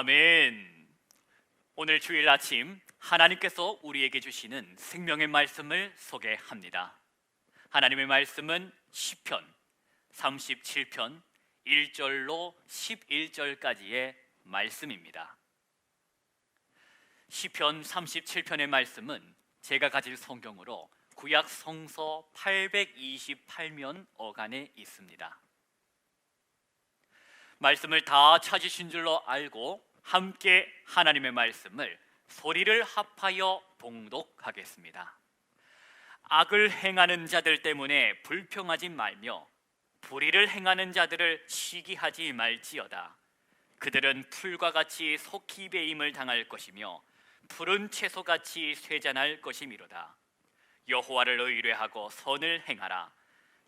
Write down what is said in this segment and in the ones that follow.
아멘. 오늘 주일 아침 하나님께서 우리에게 주시는 생명의 말씀을 소개합니다. 하나님의 말씀은 시편 37편 1절로 11절까지의 말씀입니다. 시편 37편의 말씀은 제가 가질 성경으로 구약 성서 828면 어간에 있습니다. 말씀을 다 찾으신 줄로 알고 함께 하나님의 말씀을 소리를 합하여 봉독하겠습니다. 악을 행하는 자들 때문에 불평하지 말며 불의를 행하는 자들을 시기하지 말지어다. 그들은 풀과 같이 속히 배임을 당할 것이며 푸른 채소같이 쇠잔할 것이미로다. 여호와를 의뢰하고 선을 행하라.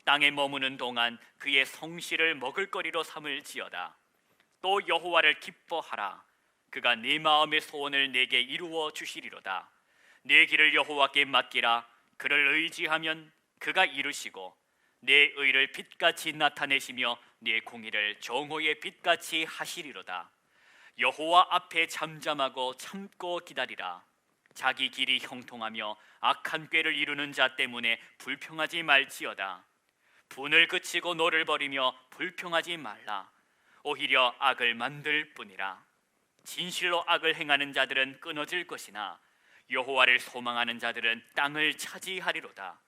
땅에 머무는 동안 그의 성실을 먹을거리로 삼을지어다. 또 여호와를 기뻐하라. 그가 네 마음의 소원을 내게 이루어 주시리로다. 내 길을 여호와께 맡기라. 그를 의지하면 그가 이루시고 내 의를 빛같이 나타내시며 내 공의를 정오의 빛같이 하시리로다. 여호와 앞에 잠잠하고 참고 기다리라. 자기 길이 형통하며 악한 꾀를 이루는 자 때문에 불평하지 말지어다. 분을 그치고 노를 버리며 불평하지 말라. 오히려 악을 만들 뿐이라. 진실로 악을 행하는 자들은 끊어질 것이나 여호와를 소망하는 자들은 땅을 차지하리로다.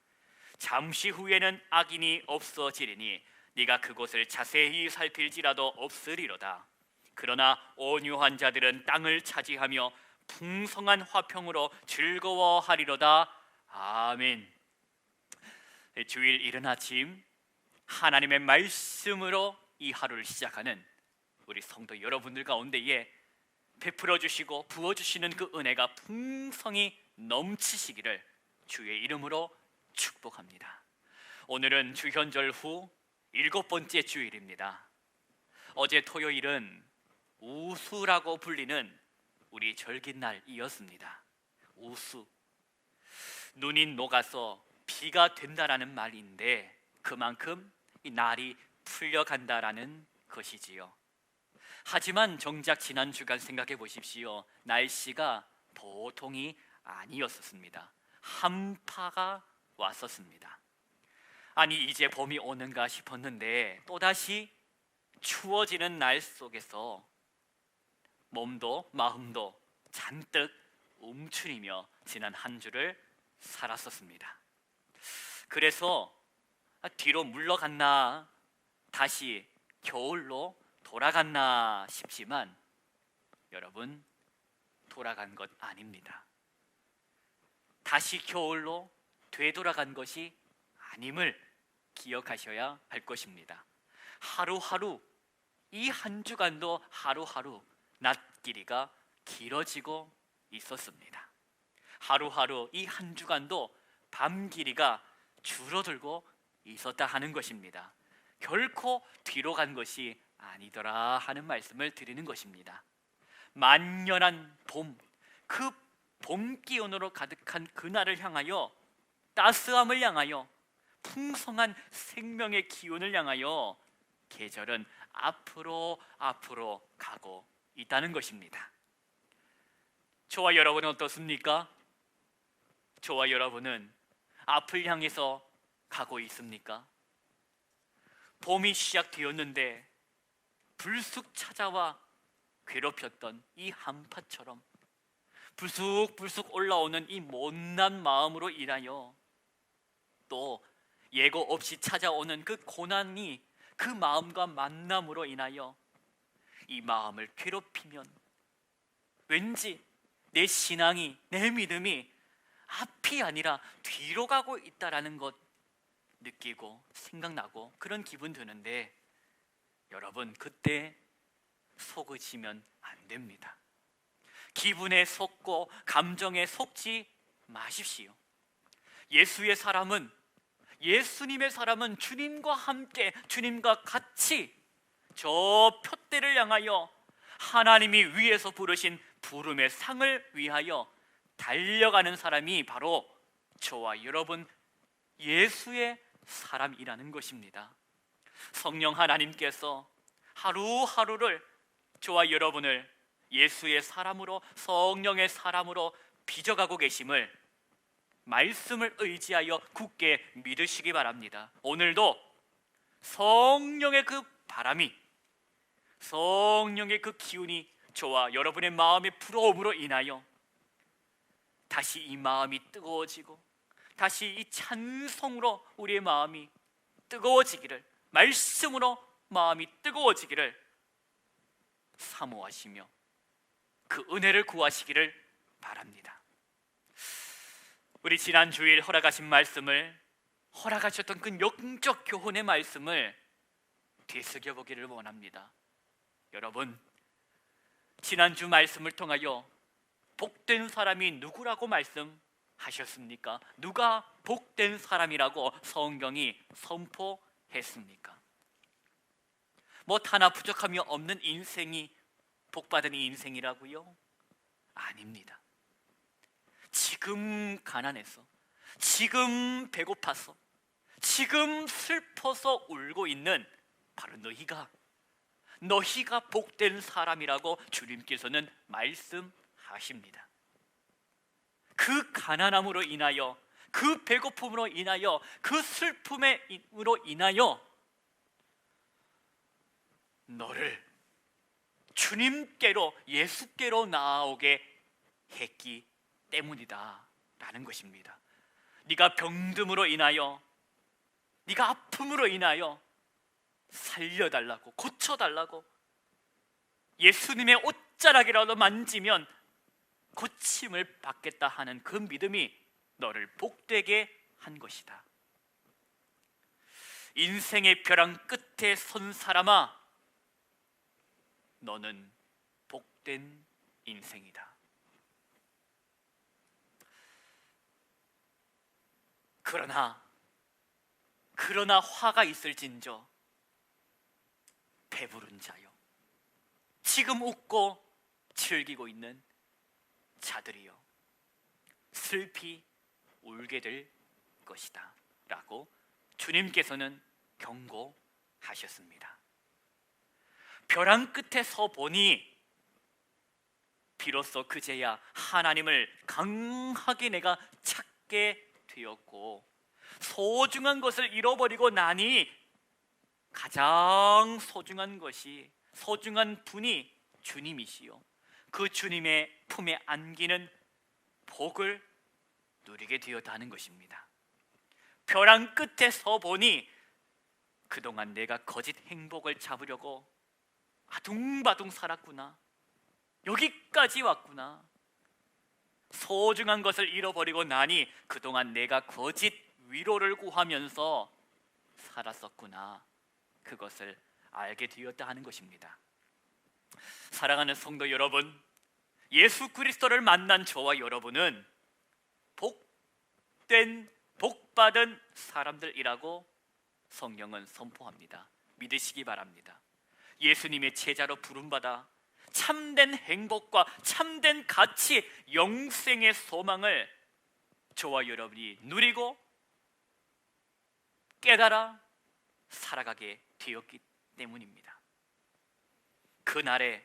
잠시 후에는 악인이 없어지리니 네가 그곳을 자세히 살필지라도 없으리로다. 그러나 온유한 자들은 땅을 차지하며 풍성한 화평으로 즐거워하리로다. 아멘. 주일 이른 아침 하나님의 말씀으로 이 하루를 시작하는 우리 성도 여러분들 가운데에 베풀어 주시고 부어 주시는 그 은혜가 풍성히 넘치시기를 주의 이름으로 축복합니다. 오늘은 주현절 후 7번째 주일입니다. 어제 토요일은 우수라고 불리는 우리 절깃날이었습니다. 우수, 눈이 녹아서 비가 된다라는 말인데 그만큼 이 날이 풀려간다라는 것이지요. 하지만 정작 지난 주간 생각해 보십시오. 날씨가 보통이 아니었습니다. 한파가 왔었습니다. 아니, 이제 봄이 오는가 싶었는데 또다시 추워지는 날 속에서 몸도 마음도 잔뜩 움츠리며 지난 한 주를 살았었습니다. 그래서 뒤로 물러갔나, 다시 겨울로 돌아갔나 싶지만 여러분, 돌아간 것 아닙니다. 다시 겨울로 되돌아간 것이 아님을 기억하셔야 할 것입니다. 하루하루, 이 한 주간도 하루하루 낮 길이가 길어지고 있었습니다. 하루하루 이 한 주간도 밤 길이가 줄어들고 있었다 하는 것입니다. 결코 뒤로 간 것이 아니더라 하는 말씀을 드리는 것입니다. 만연한 봄, 그 봄 기운으로 가득한 그날을 향하여, 따스함을 향하여, 풍성한 생명의 기운을 향하여 계절은 앞으로 가고 있다는 것입니다. 저와 여러분은 어떻습니까? 저와 여러분은 앞을 향해서 가고 있습니까? 봄이 시작되었는데 불쑥 찾아와 괴롭혔던 이 한파처럼 불쑥불쑥 올라오는 이 못난 마음으로 인하여, 또 예고 없이 찾아오는 그 고난이 그 마음과 만남으로 인하여 이 마음을 괴롭히면 왠지 내 신앙이, 내 믿음이 앞이 아니라 뒤로 가고 있다라는 것 느끼고 생각나고 그런 기분 드는데, 여러분, 그때 속으시면 안 됩니다. 기분에 속고 감정에 속지 마십시오. 예수님의 사람은 주님과 함께, 주님과 같이 저 표대를 향하여 하나님이 위에서 부르신 부름의 상을 위하여 달려가는 사람이 바로 저와 여러분 예수의 사람이라는 것입니다. 성령 하나님께서 하루하루를, 저와 여러분을 예수의 사람으로, 성령의 사람으로 빚어가고 계심을, 말씀을 의지하여 굳게 믿으시기 바랍니다. 오늘도 성령의 그 바람이, 성령의 그 기운이 저와 여러분의 마음의 부러움으로 인하여 다시 이 마음이 뜨거워지고, 다시 이 찬송으로 우리의 마음이 뜨거워지기를, 말씀으로 마음이 뜨거워지기를 사모하시며 그 은혜를 구하시기를 바랍니다. 우리 지난 주일 허락하신 말씀을, 허락하셨던 그 영적 교훈의 말씀을 되새겨 보기를 원합니다. 여러분, 지난주 말씀을 통하여 복된 사람이 누구라고 말씀하셨습니까? 누가 복된 사람이라고 성경이 선포했습니까? 하나 부족함이 없는 인생이 복받은 인생이라고요? 아닙니다. 지금 가난해서, 지금 배고파서, 지금 슬퍼서 울고 있는 바로 너희가 복된 사람이라고 주님께서는 말씀하십니다. 그 가난함으로 인하여, 그 배고픔으로 인하여, 그 슬픔으로 인하여 너를 주님께로, 예수께로 나아오게 했기 때문이다 라는 것입니다. 네가 병듦으로 인하여, 네가 아픔으로 인하여 살려달라고, 고쳐달라고, 예수님의 옷자락이라도 만지면 고침을 받겠다 하는 그 믿음이 너를 복되게 한 것이다. 인생의 벼랑 끝에 선 사람아, 너는 복된 인생이다. 그러나 화가 있을진저 배부른 자요, 지금 웃고 즐기고 있는 자들이요, 슬피 울게 될 것이다 라고 주님께서는 경고하셨습니다. 벼랑 끝에 서 보니 비로소 그제야 하나님을 강하게 내가 갖게 되었고, 소중한 것을 잃어버리고 나니 가장 소중한 것이, 소중한 분이 주님이시요, 그 주님의 품에 안기는 복을 누리게 되었다는 것입니다. 벼랑 끝에 서 보니 그동안 내가 거짓 행복을 잡으려고 아둥바둥 살았구나, 여기까지 왔구나. 소중한 것을 잃어버리고 나니 그동안 내가 거짓 위로를 구하면서 살았었구나, 그것을 알게 되었다 하는 것입니다. 사랑하는 성도 여러분, 예수 그리스도를 만난 저와 여러분은 복된, 복받은 사람들이라고 성경은 선포합니다. 믿으시기 바랍니다. 예수님의 제자로 부름받아 참된 행복과 참된 가치, 영생의 소망을 저와 여러분이 누리고 깨달아 살아가게 되었기 때문입니다. 그날에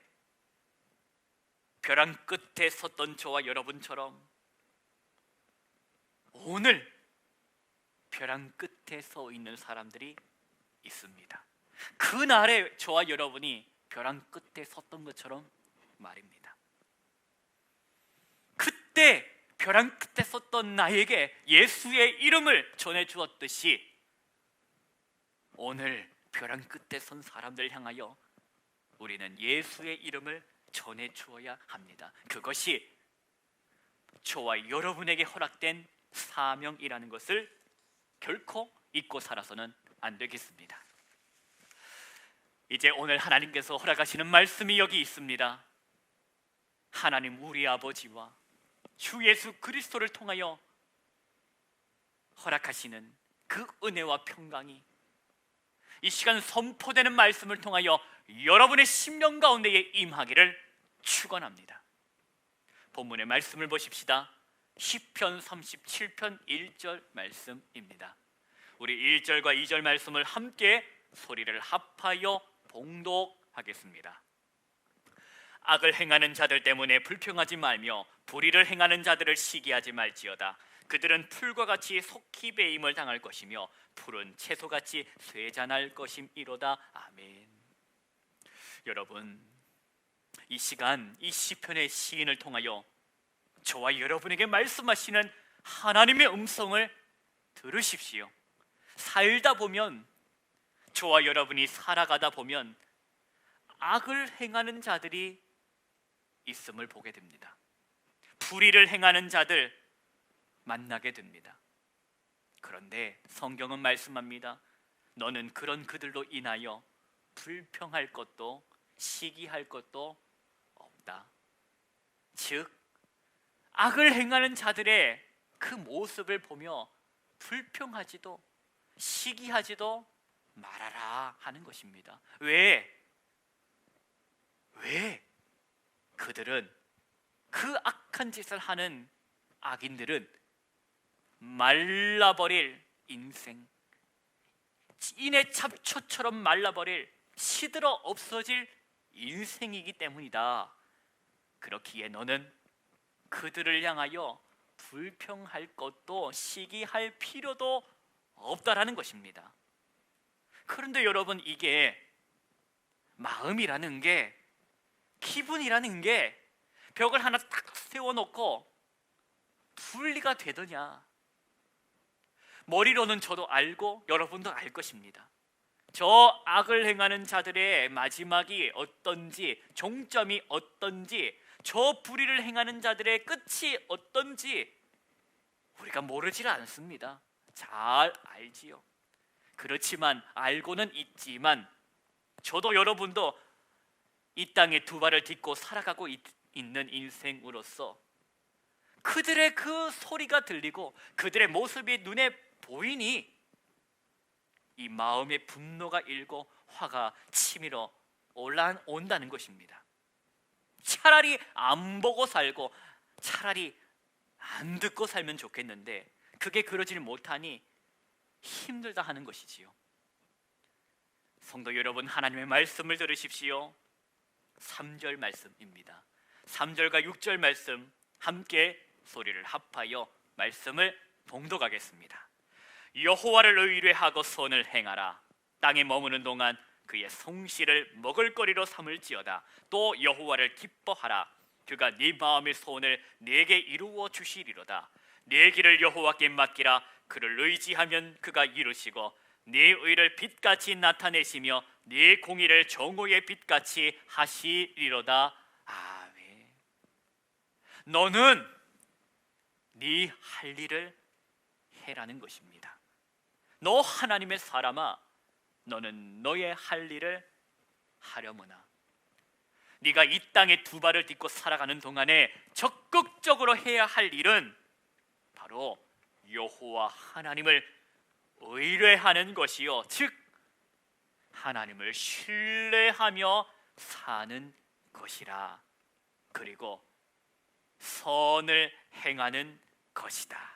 벼랑 끝에 섰던 저와 여러분처럼 오늘 벼랑 끝에 서 있는 사람들이 있습니다. 그날에 저와 여러분이 벼랑 끝에 섰던 것처럼 말입니다. 그때 벼랑 끝에 섰던 나에게 예수의 이름을 전해 주었듯이 오늘 벼랑 끝에 선 사람들 향하여 우리는 예수의 이름을 전해 주어야 합니다. 그것이 저와 여러분에게 허락된 사명이라는 것을 결코 잊고 살아서는 안 되겠습니다. 이제 오늘 하나님께서 허락하시는 말씀이 여기 있습니다. 하나님 우리 아버지와 주 예수 그리스도를 통하여 허락하시는 그 은혜와 평강이 이 시간 선포되는 말씀을 통하여 여러분의 심령 가운데에 임하기를 축원합니다. 본문의 말씀을 보십시다. 시편 37편 1절 말씀입니다. 우리 1절과 2절 말씀을 함께 소리를 합하여 봉독하겠습니다. 악을 행하는 자들 때문에 불평하지 말며 불의를 행하는 자들을 시기하지 말지어다. 그들은 풀과 같이 속히 배임을 당할 것이며 풀은 채소같이 쇠잔할 것임이로다. 아멘. 여러분, 이 시간 이 시편의 시인을 통하여 저와 여러분에게 말씀하시는 하나님의 음성을 들으십시오. 살다 보면, 저와 여러분이 살아가다 보면 악을 행하는 자들이 있음을 보게 됩니다. 불의를 행하는 자들 만나게 됩니다. 그런데 성경은 말씀합니다. 너는 그런 그들로 인하여 불평할 것도 시기할 것도 없다. 즉, 악을 행하는 자들의 그 모습을 보며 불평하지도 시기하지도 말아라 하는 것입니다. 왜? 그들은, 그 악한 짓을 하는 악인들은 말라버릴 인생, 인의 잡초처럼 말라버릴, 시들어 없어질 인생이기 때문이다. 그렇기에 너는 그들을 향하여 불평할 것도 시기할 필요도 없다라는 것입니다. 그런데 여러분, 이게 마음이라는 게, 기분이라는 게 벽을 하나 딱 세워놓고 분리가 되더냐? 머리로는 저도 알고 여러분도 알 것입니다. 저 악을 행하는 자들의 마지막이 어떤지, 종점이 어떤지, 저 불의를 행하는 자들의 끝이 어떤지 우리가 모르질 않습니다. 잘 알지요. 그렇지만, 알고는 있지만, 저도 여러분도 이 땅에 두 발을 딛고 살아가고 있는 인생으로서 그들의 그 소리가 들리고 그들의 모습이 눈에 보이니 이 마음의 분노가 일고 화가 치밀어 올라온다는 것입니다. 차라리 안 보고 살고 차라리 안 듣고 살면 좋겠는데 그게 그러지를 못하니 힘들다 하는 것이지요. 성도 여러분, 하나님의 말씀을 들으십시오. 3절 말씀입니다. 3절과 6절 말씀 함께 소리를 합하여 말씀을 봉독하겠습니다. 여호와를 의뢰하고 선을 행하라. 땅에 머무는 동안 그의 성실을 먹을거리로 삼을지어다. 또 여호와를 기뻐하라. 그가 네 마음의 소원을 네게 이루어 주시리로다. 네 길을 여호와께 맡기라. 그를 의지하면 그가 이루시고 네 의를 빛같이 나타내시며 네 공의를 정오의 빛같이 하시리로다. 아멘. 너는 네 할 일을 해라는 것입니다. 너 하나님의 사람아, 너는 너의 할 일을 하려무나. 네가 이 땅에 두 발을 딛고 살아가는 동안에 적극적으로 해야 할 일은 바로 여호와 하나님을 의뢰하는 것이요, 즉 하나님을 신뢰하며 사는 것이라. 그리고 선을 행하는 것이다.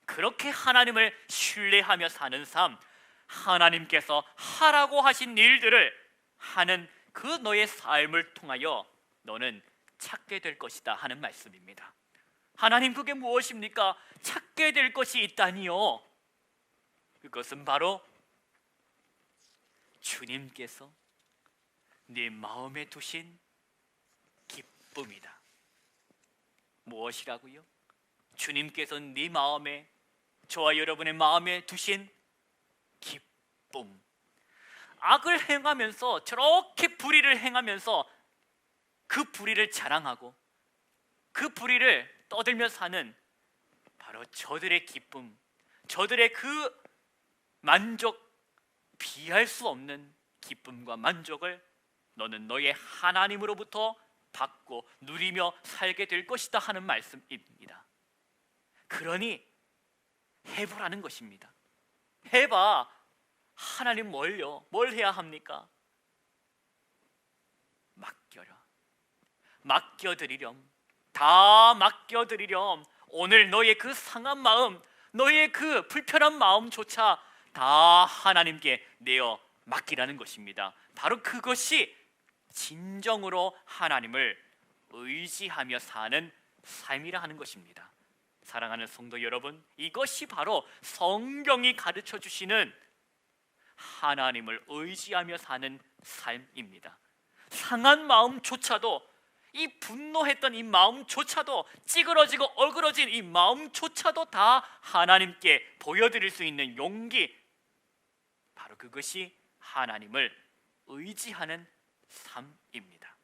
그렇게 하나님을 신뢰하며 사는 삶, 하나님께서 하라고 하신 일들을 하는 그 너의 삶을 통하여 너는 찾게 될 것이다 하는 말씀입니다. 하나님, 그게 무엇입니까? 찾게 될 것이 있다니요. 그것은 바로 주님께서 네 마음에 두신 기쁨이다. 무엇이라고요? 주님께서 네 마음에, 저와 여러분의 마음에 두신 기쁨. 악을 행하면서, 저렇게 불의를 행하면서 그 불의를 자랑하고 그 불의를 떠들며 사는 바로 저들의 기쁨, 저들의 그 만족, 비할 수 없는 기쁨과 만족을 너는 너의 하나님으로부터 받고 누리며 살게 될 것이다 하는 말씀입니다. 그러니 해보라는 것입니다. 해봐. 하나님 뭘요? 뭘 해야 합니까? 맡겨라. 맡겨드리렴. 다 맡겨드리렴. 오늘 너의 그 상한 마음, 너의 그 불편한 마음조차 다 하나님께 내어 맡기라는 것입니다. 바로 그것이 진정으로 하나님을 의지하며 사는 삶이라 하는 것입니다. 사랑하는 성도 여러분, 이것이 바로 성경이 가르쳐 주시는 하나님을 의지하며 사는 삶입니다. 상한 마음조차도, 이 분노했던 이 마음조차도, 찌그러지고 얼그러진 이 마음조차도 다 하나님께 보여드릴 수 있는 용기, 바로 그것이 하나님을 의지하는 삶입니다.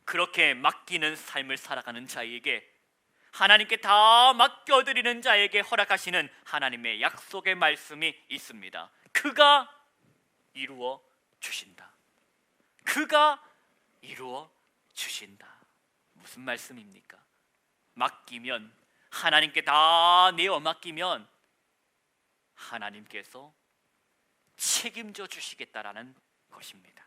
그렇게 맡기는 삶을 살아가는 자에게, 하나님께 다 맡겨드리는 자에게 허락하시는 하나님의 약속의 말씀이 있습니다. 그가 이루어 주신다. 그가 이루어 주신다. 무슨 말씀입니까? 맡기면, 하나님께 다 내어 맡기면 하나님께서 책임져 주시겠다라는 것입니다.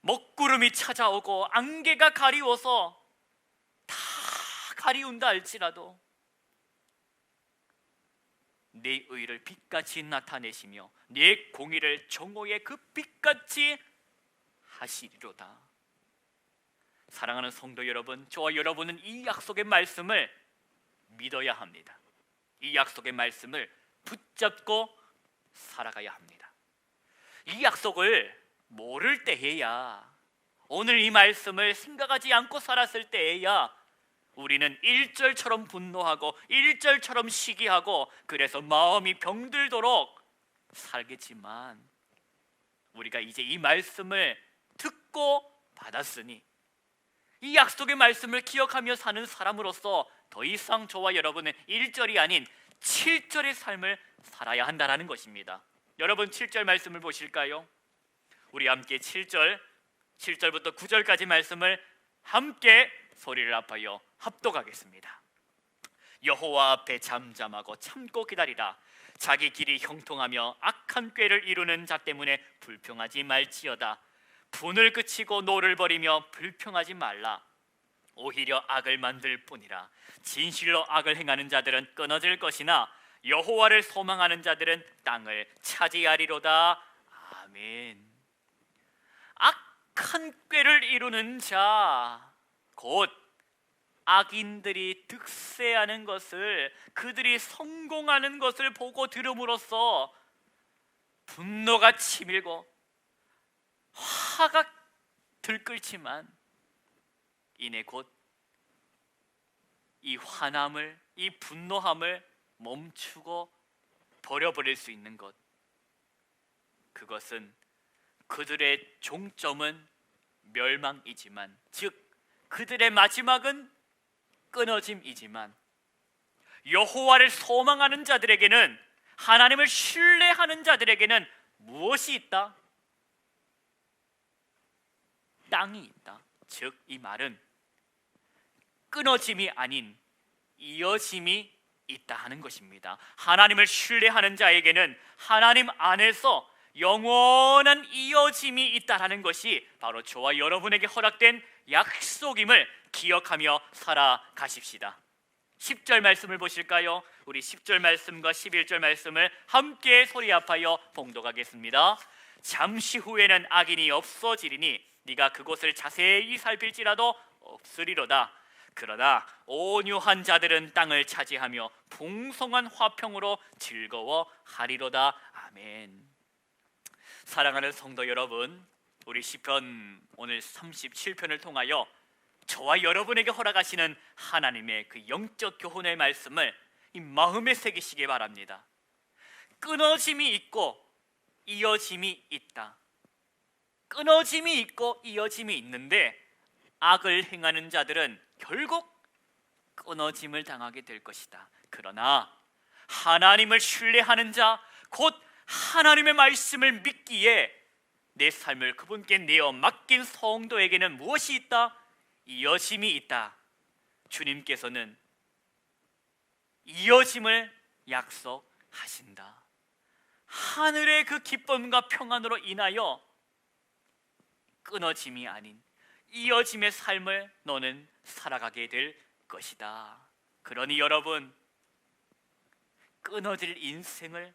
먹구름이 찾아오고 안개가 가리워서 다 가리운다 할지라도 내 의를 빛같이 나타내시며 내 공의를 정오의 그 빛같이 하시리로다. 사랑하는 성도 여러분, 저와 여러분은 이 약속의 말씀을 믿어야 합니다. 이 약속의 말씀을 붙잡고 살아가야 합니다. 이 약속을 모를 때에야, 오늘 이 말씀을 생각하지 않고 살았을 때에야 우리는 1절처럼 분노하고 1절처럼 시기하고 그래서 마음이 병들도록 살겠지만, 우리가 이제 이 말씀을 듣고 받았으니 이 약속의 말씀을 기억하며 사는 사람으로서 더 이상 저와 여러분은 1절이 아닌 7절의 삶을 살아야 한다는 것입니다. 여러분, 7절 말씀을 보실까요? 우리 함께 7절부터 9절까지 말씀을 함께 소리를 합하여 합독하겠습니다. 여호와 앞에 잠잠하고 참고 기다리라. 자기 길이 형통하며 악한 꾀를 이루는 자 때문에 불평하지 말지어다. 분을 그치고 노를 버리며 불평하지 말라. 오히려 악을 만들 뿐이라. 진실로 악을 행하는 자들은 끊어질 것이나 여호와를 소망하는 자들은 땅을 차지하리로다. 아멘. 악한 꾀를 이루는 자, 곧 악인들이 득세하는 것을, 그들이 성공하는 것을 보고 들음으로써 분노가 치밀고 화가 들끓지만 이내 곧 이 화남을, 이 분노함을 멈추고 버려버릴 수 있는 것, 그것은 그들의 종점은 멸망이지만, 즉 그들의 마지막은 끊어짐이지만, 여호와를 소망하는 자들에게는, 하나님을 신뢰하는 자들에게는 무엇이 있다? 땅이 있다. 즉 이 말은 끊어짐이 아닌 이어짐이 있다 하는 것입니다. 하나님을 신뢰하는 자에게는 하나님 안에서 영원한 이어짐이 있다라는 것이 바로 저와 여러분에게 허락된 약속임을 기억하며 살아가십시다. 10절 말씀을 보실까요? 우리 10절 말씀과 11절 말씀을 함께 소리 아파여 봉독하겠습니다. 잠시 후에는 악인이 없어지리니 네가 그곳을 자세히 살필지라도 없으리로다. 그러나 온유한 자들은 땅을 차지하며 풍성한 화평으로 즐거워하리로다. 아멘. 사랑하는 성도 여러분, 우리 시편 오늘 37편을 통하여 저와 여러분에게 허락하시는 하나님의 그 영적 교훈의 말씀을 이 마음에 새기시기 바랍니다. 끊어짐이 있고 이어짐이 있다. 끊어짐이 있고 이어짐이 있는데, 악을 행하는 자들은 결국 끊어짐을 당하게 될 것이다. 그러나 하나님을 신뢰하는 자, 곧 하나님의 말씀을 믿기에 내 삶을 그분께 내어 맡긴 성도에게는 무엇이 있다? 이어짐이 있다. 주님께서는 이어짐을 약속하신다. 하늘의 그 기쁨과 평안으로 인하여 끊어짐이 아닌 이어짐의 삶을 너는 살아가게 될 것이다. 그러니 여러분, 끊어질 인생을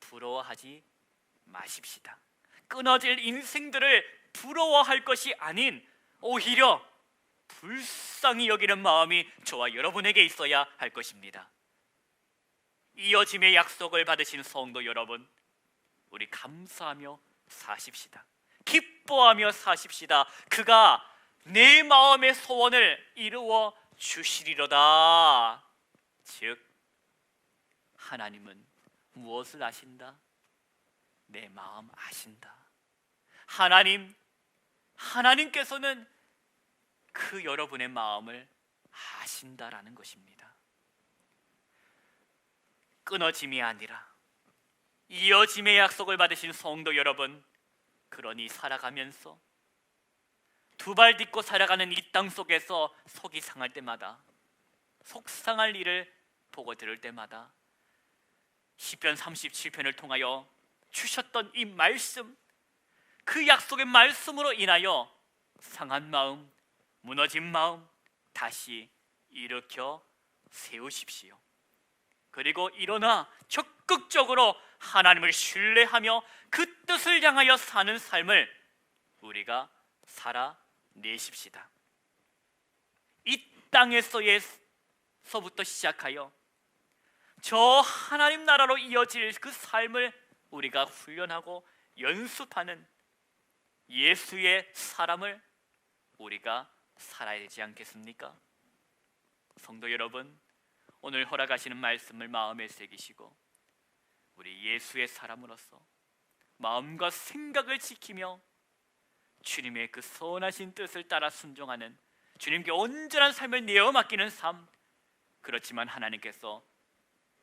부러워하지 마십시다. 끊어질 인생들을 부러워할 것이 아닌 오히려 불쌍히 여기는 마음이 저와 여러분에게 있어야 할 것입니다. 이어짐의 약속을 받으신 성도 여러분, 우리 감사하며 사십시다. 기뻐하며 사십시다. 그가 내 마음의 소원을 이루어 주시리로다. 즉 하나님은 무엇을 아신다? 내 마음 아신다. 하나님께서는 그 여러분의 마음을 아신다라는 것입니다. 끊어짐이 아니라 이어짐의 약속을 받으신 성도 여러분, 그러니 살아가면서 두 발 딛고 살아가는 이 땅 속에서 속이 상할 때마다, 속상할 일을 보고 들을 때마다 시편 37편을 통하여 주셨던 이 말씀, 그 약속의 말씀으로 인하여 상한 마음, 무너진 마음 다시 일으켜 세우십시오. 그리고 일어나 적극적으로 하나님을 신뢰하며 그 뜻을 향하여 사는 삶을 우리가 살아내십시다. 이 땅에서부터 시작하여 저 하나님 나라로 이어질 그 삶을 우리가 훈련하고 연습하는 예수의 사람을 우리가 살아야 되지 않겠습니까? 성도 여러분, 오늘 허락하시는 말씀을 마음에 새기시고 우리 예수의 사람으로서 마음과 생각을 지키며 주님의 그 선하신 뜻을 따라 순종하는, 주님께 온전한 삶을 내어 맡기는 삶, 그렇지만 하나님께서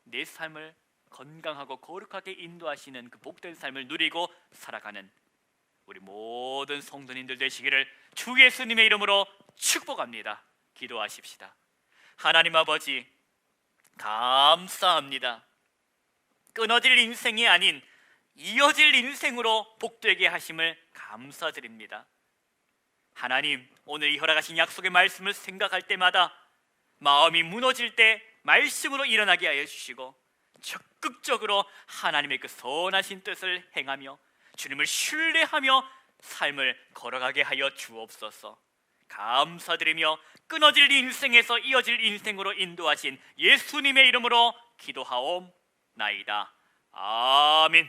내 삶을 건강하고 거룩하게 인도하시는 그 복된 삶을 누리고 살아가는 우리 모든 성도님들 되시기를 주 예수님의 이름으로 축복합니다. 기도하십시다. 하나님 아버지, 감사합니다. 끊어질 인생이 아닌 이어질 인생으로 복되게 하심을 감사드립니다. 하나님, 오늘 이 허락하신 약속의 말씀을 생각할 때마다 마음이 무너질 때 말씀으로 일어나게 하여 주시고 적극적으로 하나님의 그 선하신 뜻을 행하며 주님을 신뢰하며 삶을 걸어가게 하여 주옵소서. 감사드리며 끊어질 인생에서 이어질 인생으로 인도하신 예수님의 이름으로 기도하옵나이다. 아멘.